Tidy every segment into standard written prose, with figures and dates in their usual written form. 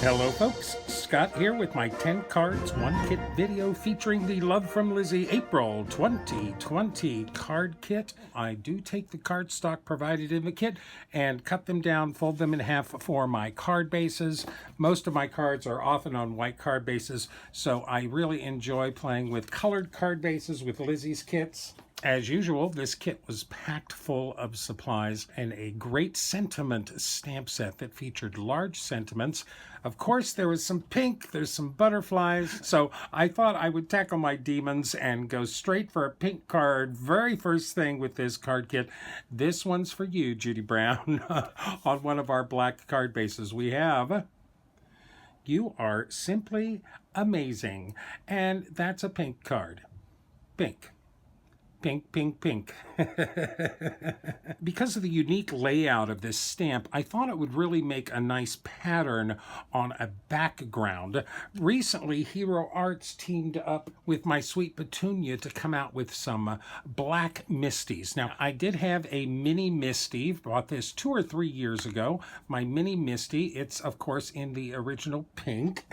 Hello folks, Scott here with my 10 cards, 1 kit video featuring the Love From Lizi April 2020 card kit. I do take the cardstock provided in the kit and cut them down, fold them in half for my card bases. Most of my cards are often on white card bases, so I really enjoy playing with colored card bases with Lizi's kits. As usual, this kit was packed full of supplies and a great sentiment stamp set that featured large sentiments. Of course, there was some pink, there's some butterflies, so I thought I would tackle my demons and go straight for a pink card. Very first thing with this card kit, this one's for you, Judy Brown. On one of our black card bases, we have "You Are Simply Amazing," and that's a pink card. Pink. Pink, pink, pink. Because of the unique layout of this stamp, I thought it would really make a nice pattern on a background. Recently, Hero Arts teamed up with my sweet Petunia to come out with some black Misties. Now, I did have a mini Misty, bought this 2 or 3 years ago. My mini Misty, it's of course in the original pink.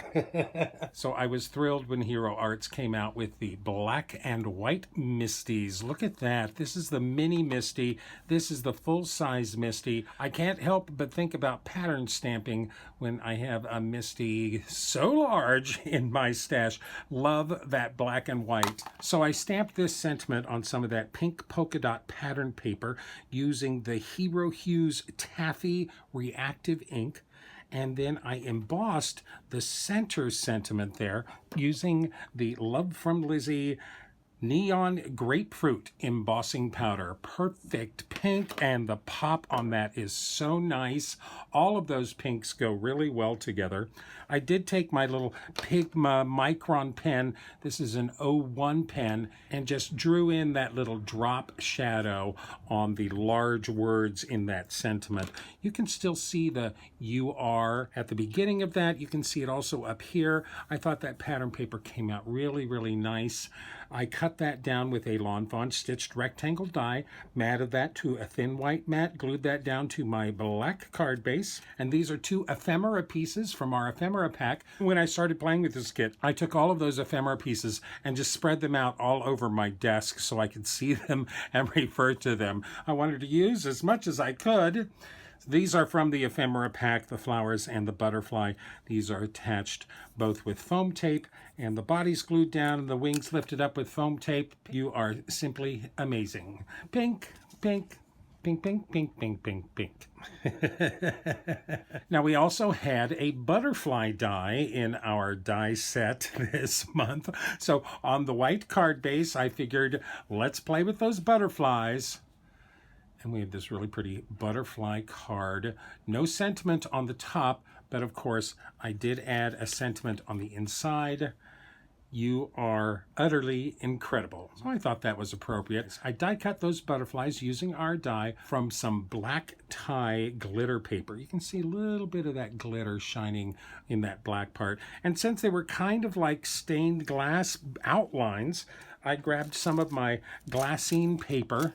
So I was thrilled when Hero Arts came out with the black and white Misties. Look at that. This is the mini Misty. This is the full-size Misty. I can't help but think about pattern stamping when I have a Misty so large in my stash. Love that black and white. So I stamped this sentiment on some of that pink polka dot pattern paper using the Hero Hues Taffy Reactive ink. And then I embossed the center sentiment there using the Love From Lizi Neon Grapefruit embossing powder. Perfect pink, and the pop on that is so nice. All of those pinks go really well together. I did take my little Pigma Micron pen, this is an 01 pen, and just drew in that little drop shadow on the large words in that sentiment. You can still see the "you are" at the beginning of that. You can see it also up here. I thought that pattern paper came out really, really nice. I cut that down with a Lawn Fawn stitched rectangle die, matted that to a thin white mat, glued that down to my black card base, and these are 2 ephemera pieces from our ephemera pack. When I started playing with this kit, I took all of those ephemera pieces and just spread them out all over my desk so I could see them and refer to them. I wanted to use as much as I could. These are from the ephemera pack, the flowers and the butterfly. These are attached both with foam tape, and the body's glued down and the wings lifted up with foam tape. You are simply amazing. Pink, pink, pink, pink, pink, pink, pink, pink. Now, we also had a butterfly die in our die set this month. So on the white card base, I figured, let's play with those butterflies. And we have this really pretty butterfly card. No sentiment on the top, but of course, I did add a sentiment on the inside. You are utterly incredible. So I thought that was appropriate. I die cut those butterflies using our die from some black tie glitter paper. You can see a little bit of that glitter shining in that black part. And since they were kind of like stained glass outlines, I grabbed some of my glassine paper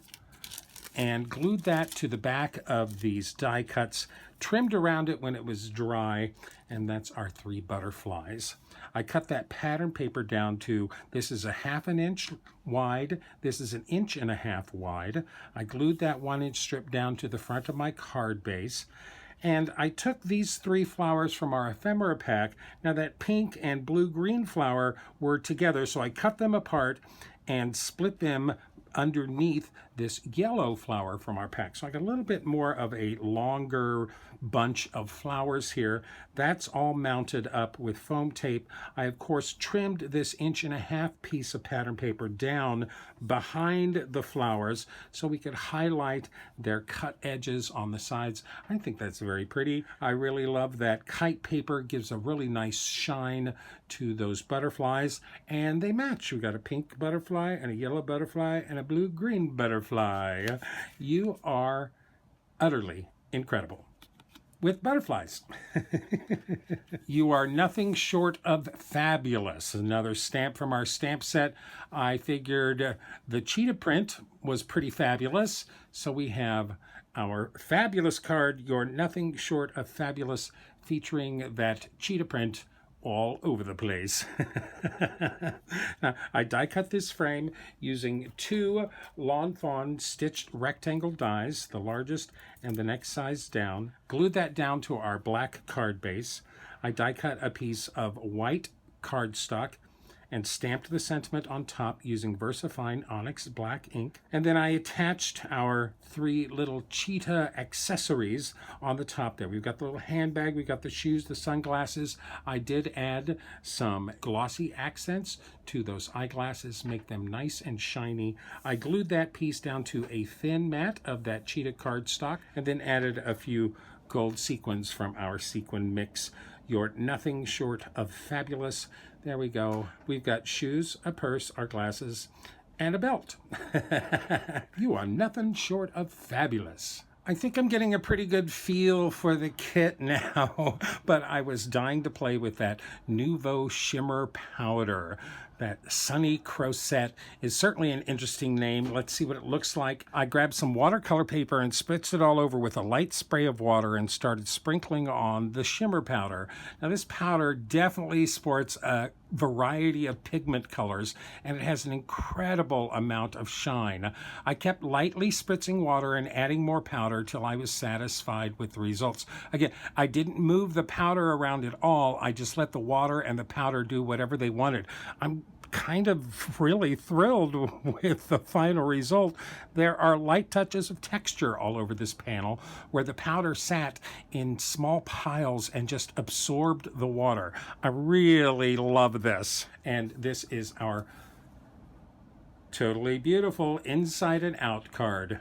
and glued that to the back of these die cuts, trimmed around it when it was dry, and that's our 3 butterflies. I cut that pattern paper down to, this is a 1/2 inch wide, this is 1.5 inches wide. I glued that 1-inch strip down to the front of my card base, and I took these 3 flowers from our ephemera pack. Now that pink and blue-green flower were together, so I cut them apart and split them underneath this yellow flower from our pack. So I got a little bit more of a longer bunch of flowers here. That's all mounted up with foam tape. I, of course, trimmed this 1.5 inch piece of pattern paper down behind the flowers so we could highlight their cut edges on the sides. I think that's very pretty. I really love that kite paper. Gives a really nice shine to those butterflies, and they match. We got a pink butterfly and a yellow butterfly and a blue-green butterfly. You are utterly incredible. with butterflies. You are nothing short of fabulous. Another stamp from our stamp set. I figured the cheetah print was pretty fabulous, so we have our fabulous card, You're Nothing Short of Fabulous, featuring that cheetah print all over the place. Now, I die cut this frame using 2 Lawn Fawn stitched rectangle dies, the largest and the next size down. Glued that down to our black card base. I die cut a piece of white cardstock and stamped the sentiment on top using VersaFine Onyx black ink. And then I attached our 3 little cheetah accessories on the top there. We've got the little handbag, we've got the shoes, the sunglasses. I did add some glossy accents to those eyeglasses, make them nice and shiny. I glued that piece down to a thin mat of that cheetah cardstock and then added a few gold sequins from our sequin mix. You're nothing short of fabulous. There we go. We've got shoes, a purse, our glasses, and a belt. You are nothing short of fabulous. I think I'm getting a pretty good feel for the kit now, but I was dying to play with that Nouveau Shimmer Powder. That Sunny Crosette is certainly an interesting name. Let's see what it looks like. I grabbed some watercolor paper and spritzed it all over with a light spray of water and started sprinkling on the shimmer powder. Now this powder definitely sports a variety of pigment colors and it has an incredible amount of shine. I kept lightly spritzing water and adding more powder till I was satisfied with the results. Again, I didn't move the powder around at all. I just let the water and the powder do whatever they wanted. I'm kind of really thrilled with the final result. There are light touches of texture all over this panel where the powder sat in small piles and just absorbed the water. I really love this. And this is our totally beautiful inside and out card.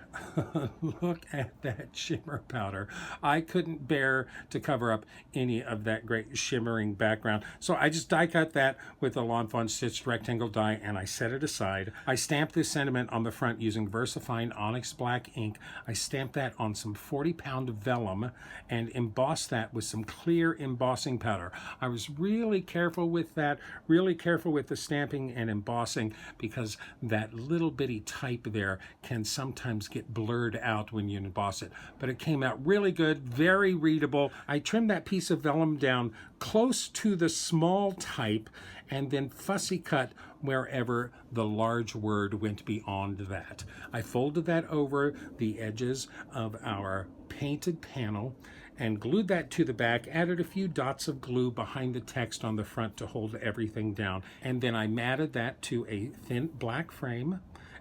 Look at that shimmer powder. I couldn't bear to cover up any of that great shimmering background. So I just die cut that with a Lawn Fawn stitched rectangle die and I set it aside. I stamped this sentiment on the front using VersaFine Onyx black ink. I stamped that on some 40-pound vellum and embossed that with some clear embossing powder. I was really careful with that, really careful with the stamping and embossing because that little bitty type there can sometimes get blurred out when you emboss it. But it came out really good, very readable. I trimmed that piece of vellum down close to the small type and then fussy cut wherever the large word went beyond that. I folded that over the edges of our painted panel and glued that to the back, added a few dots of glue behind the text on the front to hold everything down. And then I matted that to a thin black frame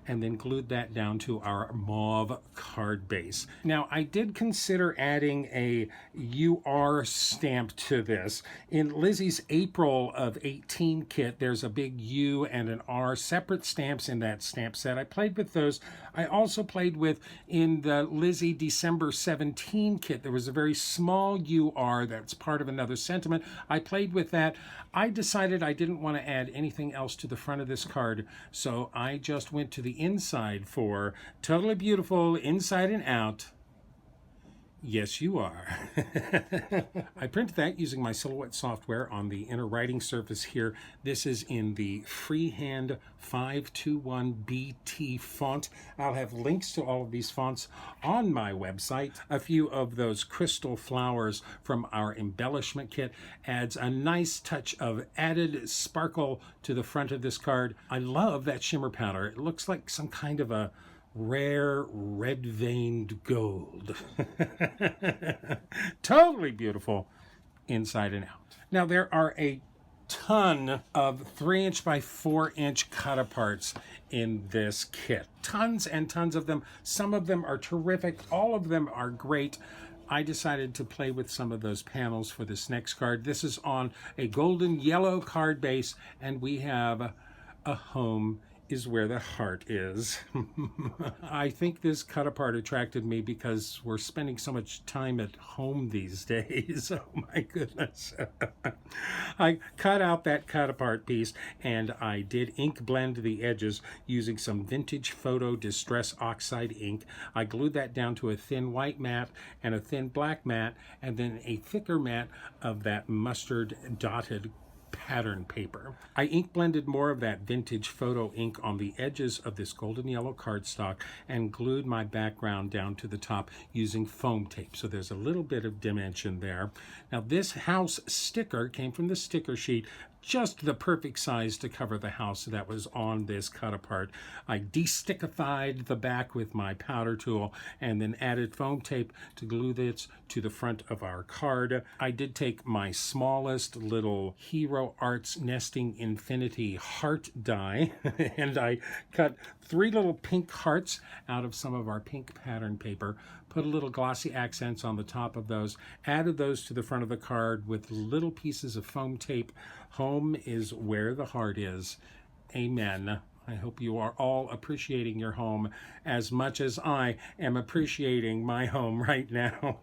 and then glued that down to our mauve card base. Now, I did consider adding a UR stamp to this. In Lizi's April of 18 kit, there's a big U and an R, separate stamps in that stamp set. I played with those. I also played with, in the Lizi December 17 kit, there was a very small UR that's part of another sentiment. I played with that. I decided I didn't want to add anything else to the front of this card, so I just went to the inside for totally beautiful inside and out. Yes, you are. I printed that using my Silhouette software on the inner writing surface here. This is in the freehand 521BT font. I'll have links to all of these fonts on my website. A few of those crystal flowers from our embellishment kit adds a nice touch of added sparkle to the front of this card. I love that shimmer powder. It looks like some kind of a rare red-veined gold. Totally beautiful inside and out. Now there are a ton of 3" by 4" cut-aparts in this kit. Tons and tons of them. Some of them are terrific. All of them are great. I decided to play with some of those panels for this next card. This is on a golden yellow card base, and we have a home is where the heart is. I think this cut apart attracted me because we're spending so much time at home these days. Oh my goodness. I cut out that cut apart piece and I did ink blend the edges using some vintage photo distress oxide ink. I glued that down to a thin white mat and a thin black mat and then a thicker mat of that mustard dotted pattern paper. I ink blended more of that vintage photo ink on the edges of this golden yellow cardstock and glued my background down to the top using foam tape. So there's a little bit of dimension there. Now this house sticker came from the sticker sheet, just the perfect size to cover the house that was on this cut apart. I de-stickified the back with my powder tool and then added foam tape to glue this to the front of our card. I did take my smallest little Hero Arts Nesting Infinity heart die and I cut 3 little pink hearts out of some of our pink pattern paper, put a little glossy accents on the top of those, added those to the front of the card with little pieces of foam tape. Home is where the heart is. Amen. I hope you are all appreciating your home as much as I am appreciating my home right now.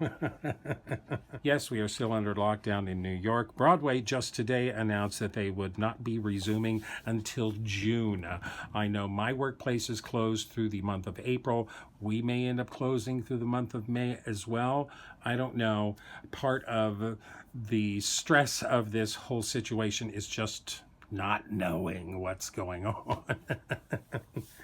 Yes, we are still under lockdown in New York. Broadway just today announced that they would not be resuming until June. I know my workplace is closed through the month of April. We may end up closing through the month of May as well. I don't know. Part of the stress of this whole situation is just not knowing what's going on.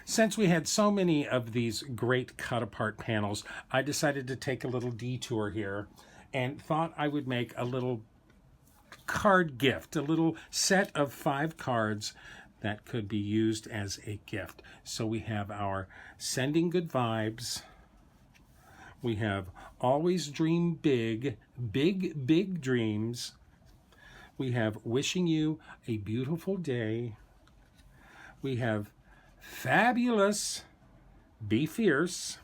Since we had so many of these great cut-apart panels, I decided to take a little detour here and thought I would make a little card gift, a little set of 5 cards that could be used as a gift. So we have our Sending Good Vibes. We have Always Dream Big, Big, Big Dreams. We have Wishing You a Beautiful Day. We have Fabulous, Be Fierce.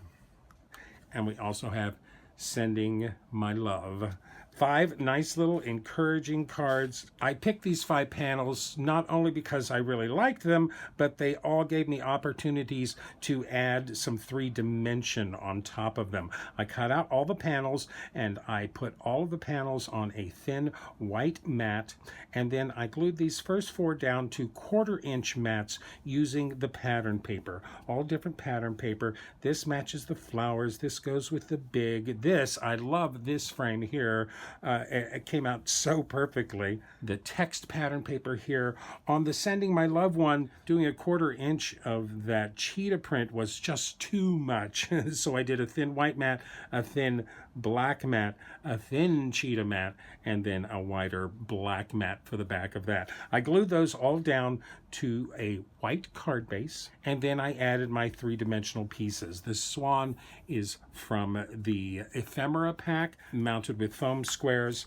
And we also have Sending My Love. 5 nice little encouraging cards. I picked these 5 panels not only because I really liked them, but they all gave me opportunities to add some 3-dimension on top of them. I cut out all the panels and I put all of the panels on a thin white mat, and then I glued these first 4 down to 1/4-inch mats using the pattern paper. All different pattern paper. This matches the flowers. This goes with the big. This, I love this frame here. It came out so perfectly. The text pattern paper here. On the Sending My Love one, doing a 1/4-inch of that cheetah print was just too much. So I did a thin white mat, a thin black mat, a thin cheetah mat, and then a wider black mat for the back of that. I glued those all down to a white card base, and then I added my 3-dimensional pieces. The swan is from the ephemera pack, mounted with foam squares.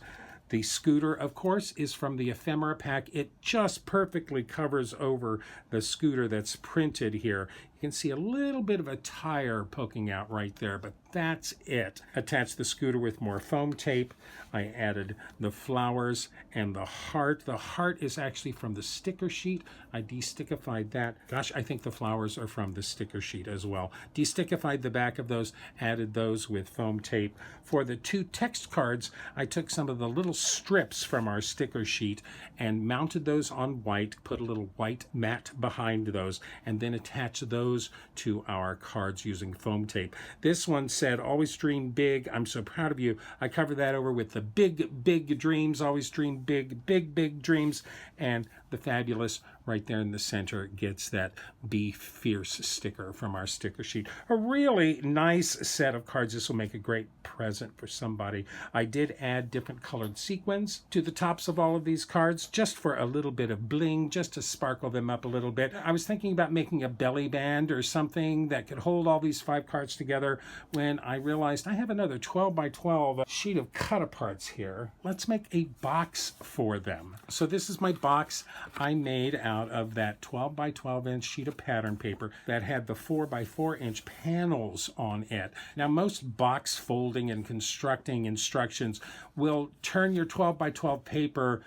The scooter, of course, is from the ephemera pack. It just perfectly covers over the scooter that's printed here. You can see a little bit of a tire poking out right there, but that's it. Attached the scooter with more foam tape. I added the flowers and the heart. The heart is actually from the sticker sheet. I de-stickified that. Gosh, I think the flowers are from the sticker sheet as well. De-stickified the back of those, added those with foam tape. For the 2 text cards, I took some of the little strips from our sticker sheet and mounted those on white, put a little white mat behind those, and then attached those to our cards using foam tape. This one said, Always Dream Big. I'm so proud of you. I covered that over with the big, big dreams. Always dream big, big, big dreams. And the Fabulous right there in the center gets that Be Fierce sticker from our sticker sheet. A really nice set of cards. This will make a great present for somebody. I did add different colored sequins to the tops of all of these cards just for a little bit of bling, just to sparkle them up a little bit. I was thinking about making a belly band or something that could hold all these 5 cards together when I realized I have another 12 by 12 sheet of cut-aparts here. Let's make a box for them. So this is my box I made out of that 12 by 12 inch sheet of pattern paper that had the 4 by 4 inch panels on it. Now most box folding and constructing instructions will turn your 12 by 12 paper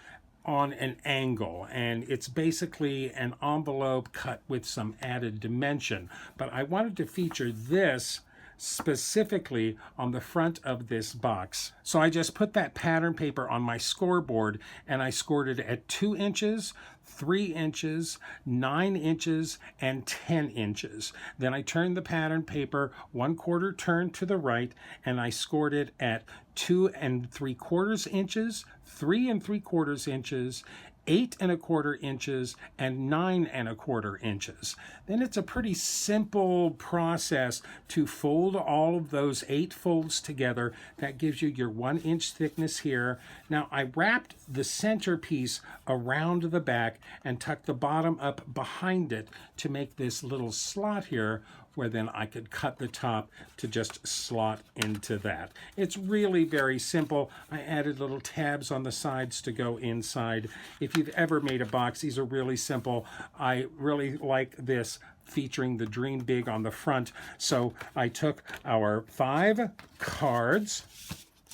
on an angle, and it's basically an envelope cut with some added dimension. But I wanted to feature this specifically on the front of this box. So I just put that pattern paper on my scoreboard, and I scored it at 2 inches, 3 inches, 9 inches, and 10 inches. Then I turned the pattern paper 1/4 turn to the right, and I scored it at 2 3/4 inches, 3 3/4 inches, 8 1/4 inches, and 9 1/4 inches. Then it's a pretty simple process to fold all of those 8 folds together. That gives you your 1 inch thickness here. Now I wrapped the center piece around the back and tucked the bottom up behind it to make this little slot here, where then I could cut the top to just slot into that. It's really very simple. I added little tabs on the sides to go inside. If you've ever made a box, these are really simple. I really like this featuring the Dream Big on the front. So I took our 5 cards.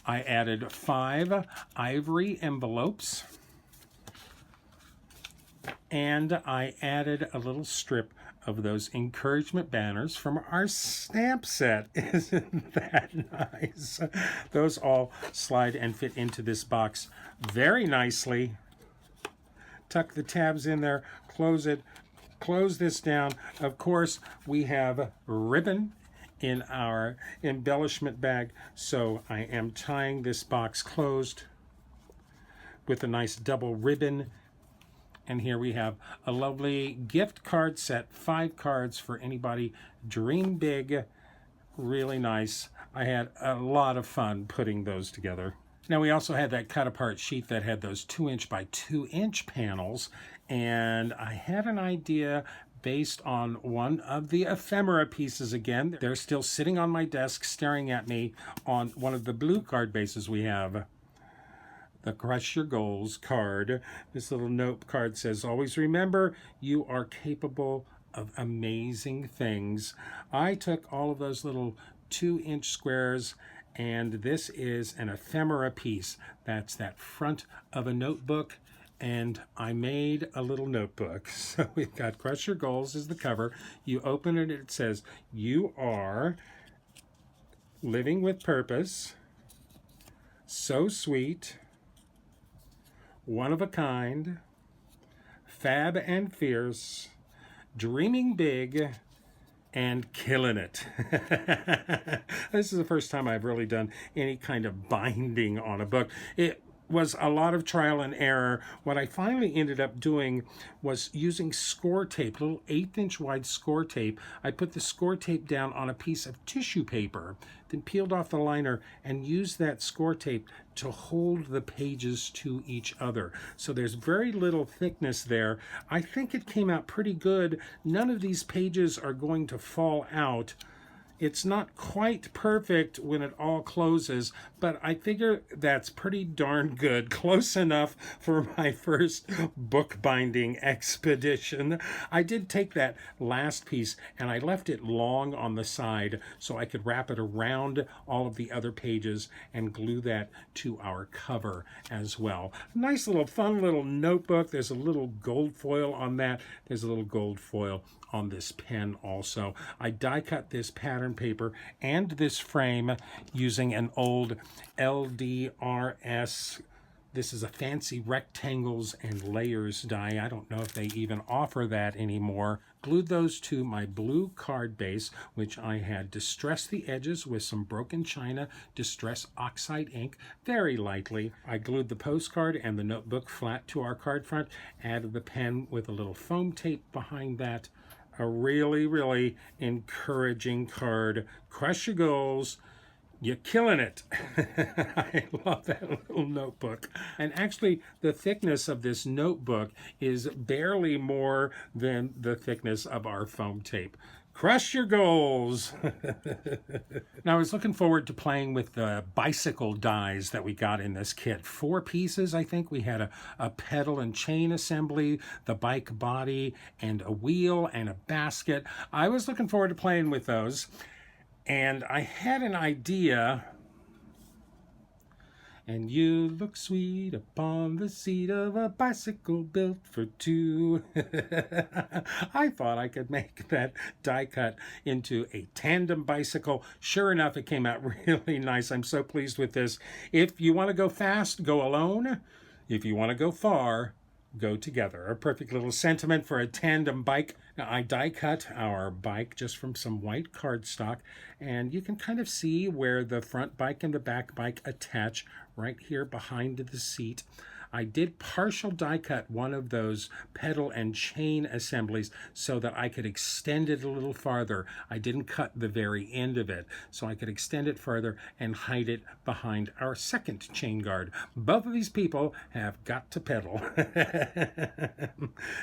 I added 5 ivory envelopes. And I added a little strip of those encouragement banners from our stamp set. Isn't that nice? Those all slide and fit into this box very nicely. Tuck the tabs in there, close it, close this down. Of course, we have ribbon in our embellishment bag, so I am tying this box closed with a nice double ribbon. And here we have a lovely gift card set, 5 cards for anybody. Dream big, really nice. I had a lot of fun putting those together. Now we also had that cut apart sheet that had those 2 inch by 2 inch panels. And I had an idea based on one of the ephemera pieces again. They're still sitting on my desk staring at me on one of the blue card bases we have. The Crush Your Goals card. This little note card says, always remember, you are capable of amazing things. I took all of those little 2 inch squares, and this is an ephemera piece. That's that front of a notebook, and I made a little notebook. So we've got Crush Your Goals as the cover. You open it, it says, you are living with purpose, so sweet, one of a kind, fab and fierce, dreaming big, and killing it. This is the first time I've really done any kind of binding on a book. It was a lot of trial and error. What I finally ended up doing was using score tape, little 1/8 inch wide score tape. I put the score tape down on a piece of tissue paper, then peeled off the liner and used that score tape to hold the pages to each other. So there's very little thickness there. I think it came out pretty good. None of these pages are going to fall out. It's not quite perfect when it all closes, but I figure that's pretty darn good. Close enough for my first bookbinding expedition. I did take that last piece and I left it long on the side so I could wrap it around all of the other pages and glue that to our cover as well. Nice little fun little notebook. There's a little gold foil on that. There's a little gold foil on this pen also. I die cut this pattern paper and this frame using an old LDRS. This is a fancy rectangles and layers die. I don't know if they even offer that anymore. Glued those to my blue card base, which I had distressed the edges with some broken china distress oxide ink very lightly. I glued the postcard and the notebook flat to our card front, added the pen with a little foam tape behind that. A really, really encouraging card. Crush your goals. You're killing it. I love that little notebook. And actually, the thickness of this notebook is barely more than the thickness of our foam tape. Crush your goals. Now, I was looking forward to playing with the bicycle dies that we got in this kit. 4 pieces, I think. We had a pedal and chain assembly, the bike body, and a wheel and a basket. I was looking forward to playing with those. And I had an idea, And you look sweet upon the seat of a bicycle built for two. I thought I could make that die cut into a tandem bicycle. Sure enough, it came out really nice. I'm so pleased with this. If you want to go fast, go alone. If you want to go far, go together. A perfect little sentiment for a tandem bike. Now, I die cut our bike just from some white cardstock, and you can kind of see where the front bike and the back bike attach right here behind the seat. I did partial die cut one of those pedal and chain assemblies so that I could extend it a little farther. I didn't cut the very end of it, so I could extend it further and hide it behind our second chain guard. Both of these people have got to pedal.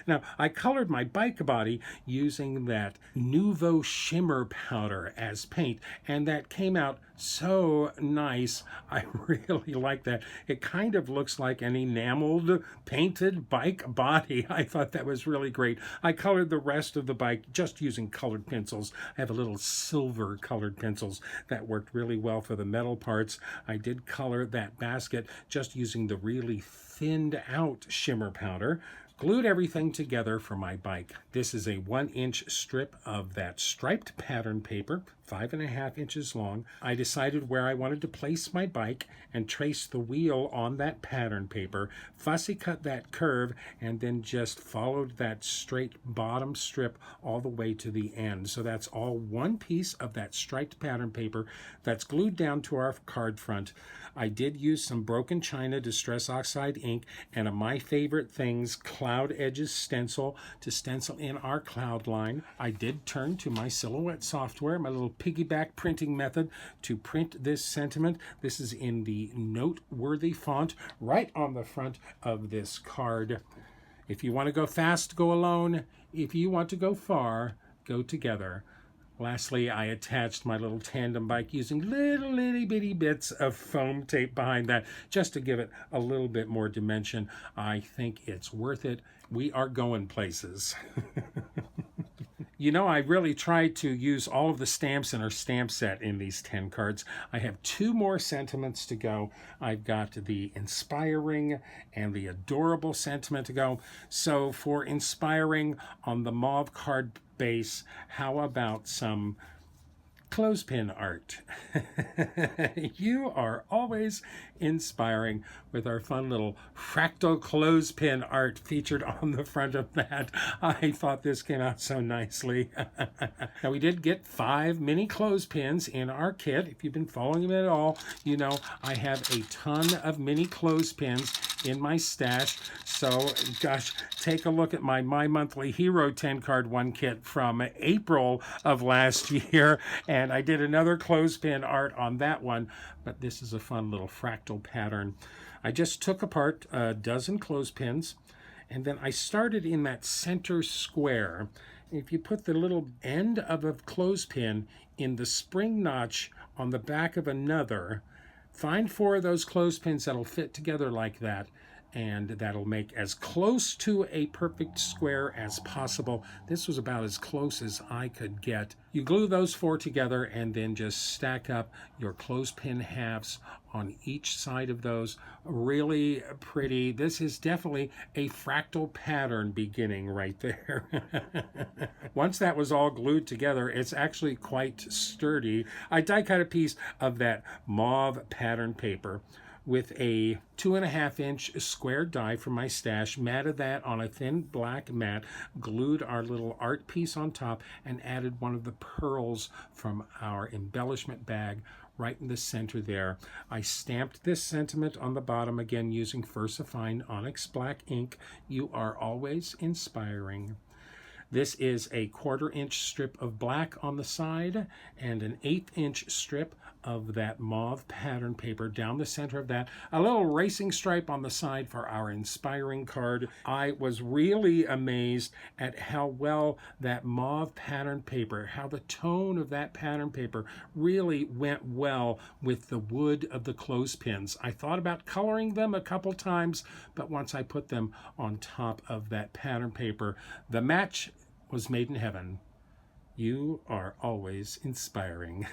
Now, I colored my bike body using that Nouveau shimmer powder as paint, and that came out so nice. I really like that. It kind of looks like an enameled painted bike body. I thought that was really great. I colored the rest of the bike just using colored pencils. I have a little silver colored pencils that worked really well for the metal parts. I did color that basket just using the really thinned out shimmer powder. Glued everything together for my bike. This is a 1-inch strip of that striped pattern paper, 5.5 inches long. I decided where I wanted to place my bike and trace the wheel on that pattern paper, fussy cut that curve, and then just followed that straight bottom strip all the way to the end. So that's all one piece of that striped pattern paper that's glued down to our card front. I did use some broken china distress oxide ink and my favorite things, Cloud Edges stencil, to stencil in our cloud line. I did turn to my Silhouette software, my little piggyback printing method, to print this sentiment. This is in the noteworthy font right on the front of this card. If you want to go fast, go alone. If you want to go far, go together. Lastly, I attached my little tandem bike using little itty bitty bits of foam tape behind that just to give it a little bit more dimension. I think it's worth it. We are going places. You know, I really tried to use all of the stamps in our stamp set in these 10 cards. I have 2 more sentiments to go. I've got the inspiring and the adorable sentiment to go. So for inspiring on the mauve card base, how about some clothespin art? You are always inspiring with our fun little fractal clothespin art featured on the front of that. I thought this came out so nicely. Now, we did get 5 mini clothespins in our kit. If you've been following me at all, you know I have a ton of mini clothespins in my stash. So, gosh, take a look at my Monthly Hero 10 card 1 kit from April of last year, and I did another clothespin art on that one, but this is a fun little fractal pattern. I just took apart a dozen clothespins, and then I started in that center square. If you put the little end of a clothespin in the spring notch on the back of another, find 4 of those clothespins that'll fit together like that, and that'll make as close to a perfect square as possible. This was about as close as I could get. You glue those 4 together and then just stack up your clothespin halves on each side of those. Really pretty. This is definitely a fractal pattern beginning right there. Once that was all glued together, it's actually quite sturdy. I die cut a piece of that mauve pattern paper with a 2.5-inch square die from my stash, matted that on a thin black mat, glued our little art piece on top, and added one of the pearls from our embellishment bag right in the center there. I stamped this sentiment on the bottom again using VersaFine Onyx Black ink. You are always inspiring. This is a 1/4-inch strip of black on the side and an 1/8-inch strip of that mauve pattern paper down the center of that. A little racing stripe on the side for our inspiring card. I was really amazed at how well that mauve pattern paper, how the tone of that pattern paper really went well with the wood of the clothespins. I thought about coloring them a couple times, but once I put them on top of that pattern paper, the match was made in heaven. You are always inspiring.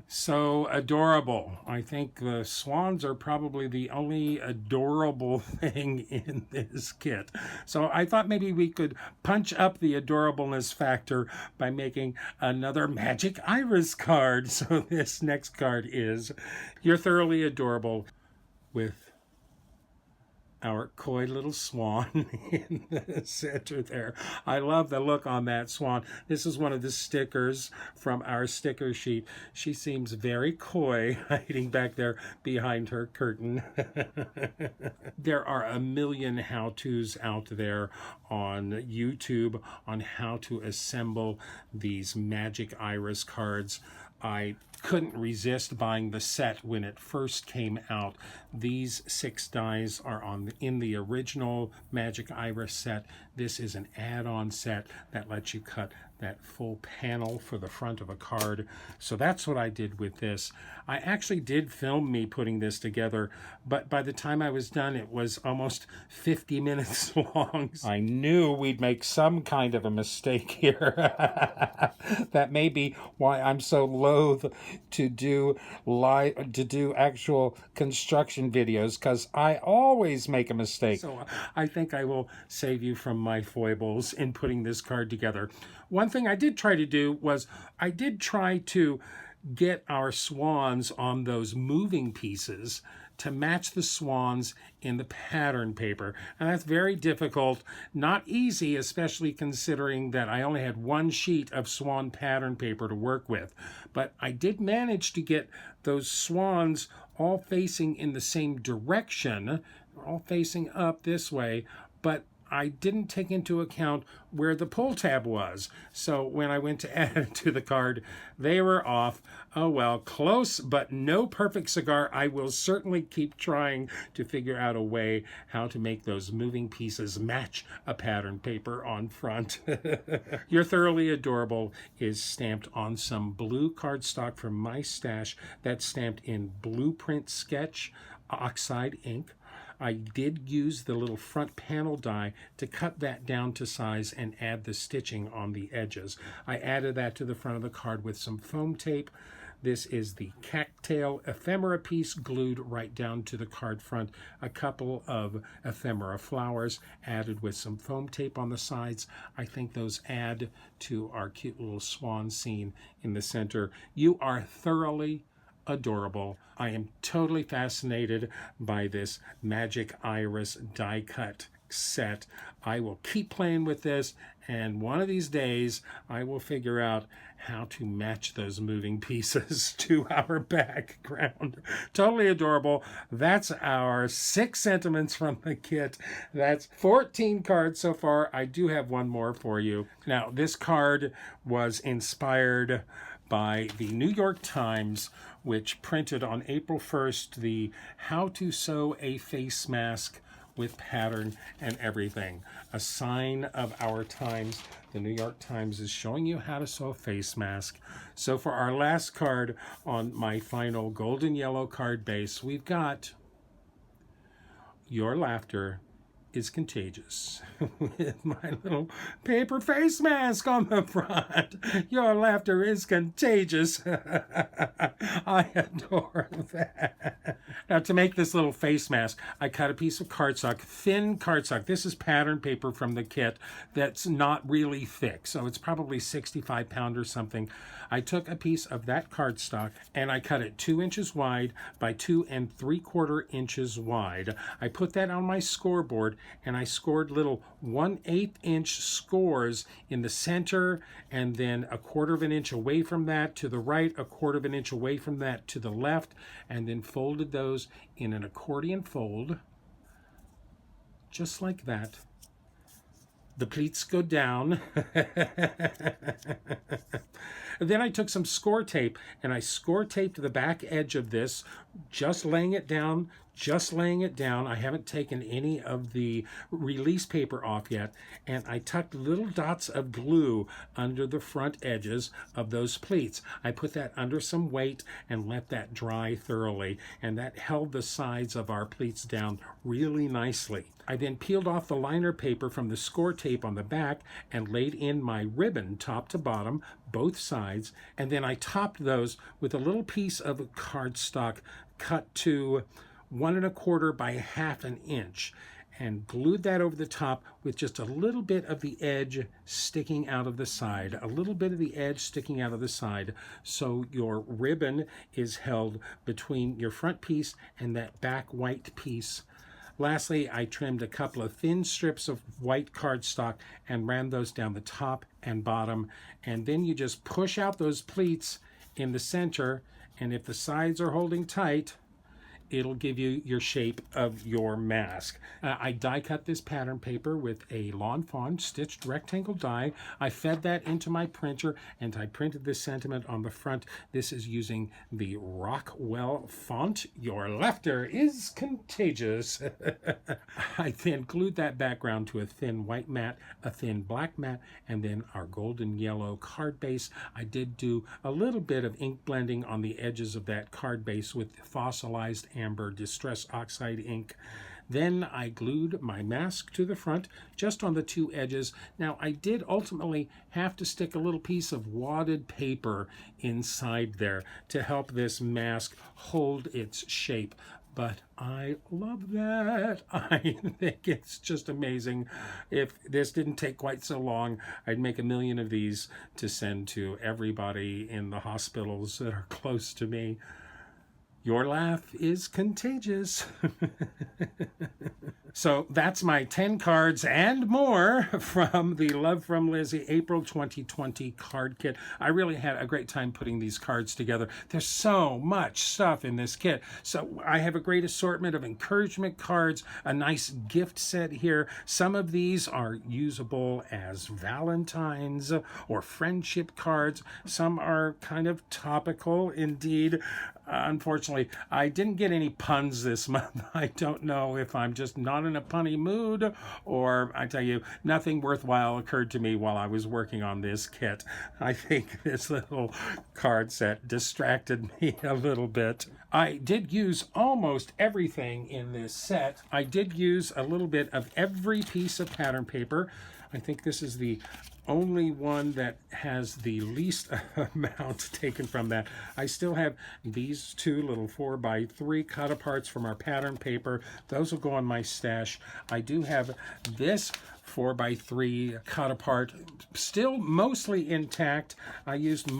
So adorable. I think the swans are probably the only adorable thing in this kit. So I thought maybe we could punch up the adorableness factor by making another magic iris card. So this next card is You're Thoroughly Adorable with our coy little swan in the center there. I love the look on that swan. This is one of the stickers from our sticker sheet. She seems very coy, hiding back there behind her curtain. There are a million how-tos out there on YouTube on how to assemble these magic iris cards. I couldn't resist buying the set when it first came out. These 6 dies are in the original Magic Iris set. This is an add-on set that lets you cut that full panel for the front of a card. So that's what I did with this. I actually did film me putting this together, but by the time I was done, it was almost 50 minutes long. I knew we'd make some kind of a mistake here. That may be why I'm so loath to do actual construction videos, because I always make a mistake. So I think I will save you from my foibles in putting this card together. One thing I did try to do was I did try to get our swans on those moving pieces to match the swans in the pattern paper. And that's very difficult, not easy, especially considering that I only had 1 sheet of swan pattern paper to work with. But I did manage to get those swans all facing in the same direction, all facing up this way, but I didn't take into account where the pull tab was. So when I went to add it to the card, they were off. Oh well, close but no perfect cigar. I will certainly keep trying to figure out a way how to make those moving pieces match a pattern paper on front. You're Thoroughly Adorable is stamped on some blue cardstock from my stash that's stamped in Blueprint Sketch oxide ink. I did use the little front panel die to cut that down to size and add the stitching on the edges. I added that to the front of the card with some foam tape. This is the cattail ephemera piece glued right down to the card front. A couple of ephemera flowers added with some foam tape on the sides. I think those add to our cute little swan scene in the center. You are thoroughly adorable. I am totally fascinated by this Magic Iris die cut set. I will keep playing with this, and one of these days I will figure out how to match those moving pieces to our background. Totally adorable. That's our 6 sentiments from the kit. That's 14 cards so far. I do have one more for you. Now, this card was inspired by the New York Times, which printed on April 1st the How to Sew a Face Mask with Pattern and Everything. A sign of our times. The New York Times is showing you how to sew a face mask. So for our last card on my final golden yellow card base, we've got Your Laughter is Contagious with my little paper face mask on the front. Your laughter is contagious. I adore that. Now, to make this little face mask, I cut a piece of cardstock, thin cardstock. This is pattern paper from the kit that's not really thick, so it's probably 65 pound or something. I took a piece of that cardstock and I cut it 2 inches wide by 2 3/4 inches wide. I put that on my scoreboard and I scored little 1/8 inch scores in the center, and then 1/4 of an inch away from that to the right, 1/4 of an inch away from that to the left, and then folded those in an accordion fold, just like that. The pleats go down. Then I took some score tape and I score taped the back edge of this, just laying it down just laying it down. I haven't taken any of the release paper off yet, and I tucked little dots of glue under the front edges of those pleats. I put that under some weight and let that dry thoroughly, and that held the sides of our pleats down really nicely. I then peeled off the liner paper from the score tape on the back and laid in my ribbon top to bottom, both sides, and then I topped those with a little piece of cardstock cut to 1 1/4 by 1/2 inch, and glued that over the top with just a little bit of the edge sticking out of the side, so your ribbon is held between your front piece and that back white piece. Lastly, I trimmed a couple of thin strips of white cardstock and ran those down the top and bottom, and then you just push out those pleats in the center, and if the sides are holding tight, it'll give you your shape of your mask. I die cut this pattern paper with a Lawn Fawn stitched rectangle die. I fed that into my printer and I printed this sentiment on the front. This is using the Rockwell font. Your laughter is contagious. I then glued that background to a thin white mat, a thin black mat, and then our golden yellow card base. I did do a little bit of ink blending on the edges of that card base with fossilized amber distress oxide ink. Then I glued my mask to the front, just on the two edges. Now I did ultimately have to stick a little piece of wadded paper inside there to help this mask hold its shape. But I love that. I think it's just amazing. If this didn't take quite so long, I'd make 1 million of these to send to everybody in the hospitals that are close to me. Your laugh is contagious. So that's my 10 cards and more from the Love From Lizi April 2020 card kit. I really had a great time putting these cards together. There's so much stuff in this kit. So I have a great assortment of encouragement cards, a nice gift set here. Some of these are usable as Valentine's or friendship cards. Some are kind of topical indeed. Unfortunately, I didn't get any puns this month. I don't know if I'm just not in a punny mood, or I tell you, nothing worthwhile occurred to me while I was working on this kit. I think this little card set distracted me a little bit. I did use almost everything in this set. I did use a little bit of every piece of pattern paper. I think this is the only one that has the least amount taken from that. I still have these two little 4x3 cut aparts from our pattern paper. Those will go on my stash. I do have this 4x3 cut apart still mostly intact. I used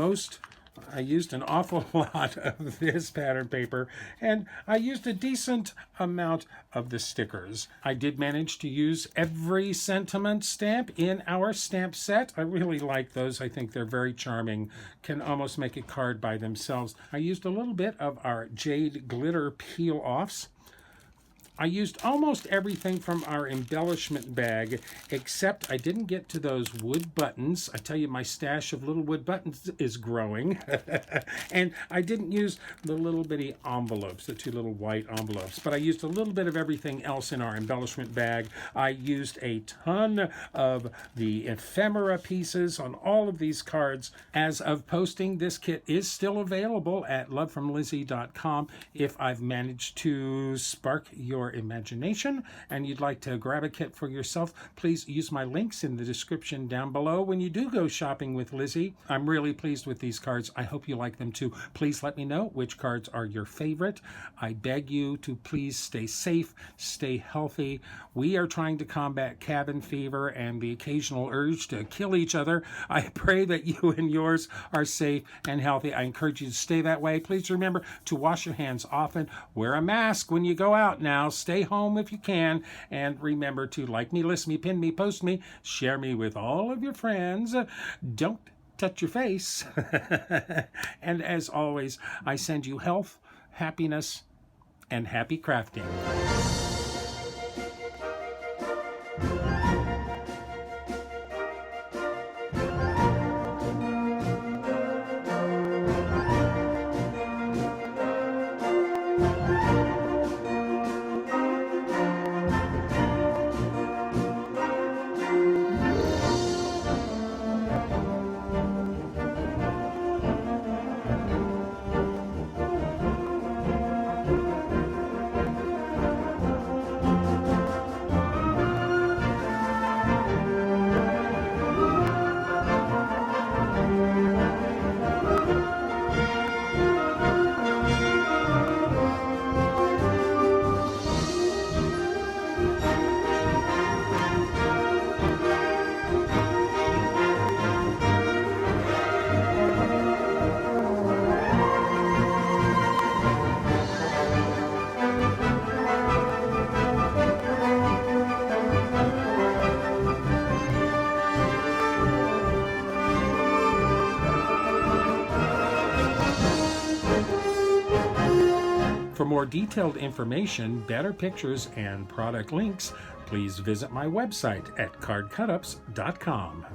an awful lot of this pattern paper, and I used a decent amount of the stickers. I did manage to use every sentiment stamp in our stamp set. I really like those. I think they're very charming. Can almost make a card by themselves. I used a little bit of our jade glitter peel-offs. I used almost everything from our embellishment bag, except I didn't get to those wood buttons. I tell you, my stash of little wood buttons is growing. And I didn't use the little bitty envelopes, the two little white envelopes, but I used a little bit of everything else in our embellishment bag. I used a ton of the ephemera pieces on all of these cards. As of posting, this kit is still available at lovefromlizi.com. If I've managed to spark your imagination and you'd like to grab a kit for yourself, please use my links in the description down below when you do go shopping with Lizi. I'm really pleased with these cards. I hope you like them too. Please let me know which cards are your favorite. I beg you to please stay safe, stay healthy. We are trying to combat cabin fever and the occasional urge to kill each other. I pray that you and yours are safe and healthy. I encourage you to stay that way. Please remember to wash your hands often. Wear a mask when you go out now. Stay home if you can, and remember to like me, list me, pin me, post me, share me with all of your friends. Don't touch your face. And as always, I send you health, happiness, and happy crafting. For more detailed information, better pictures, and product links, please visit my website at cardcutups.com.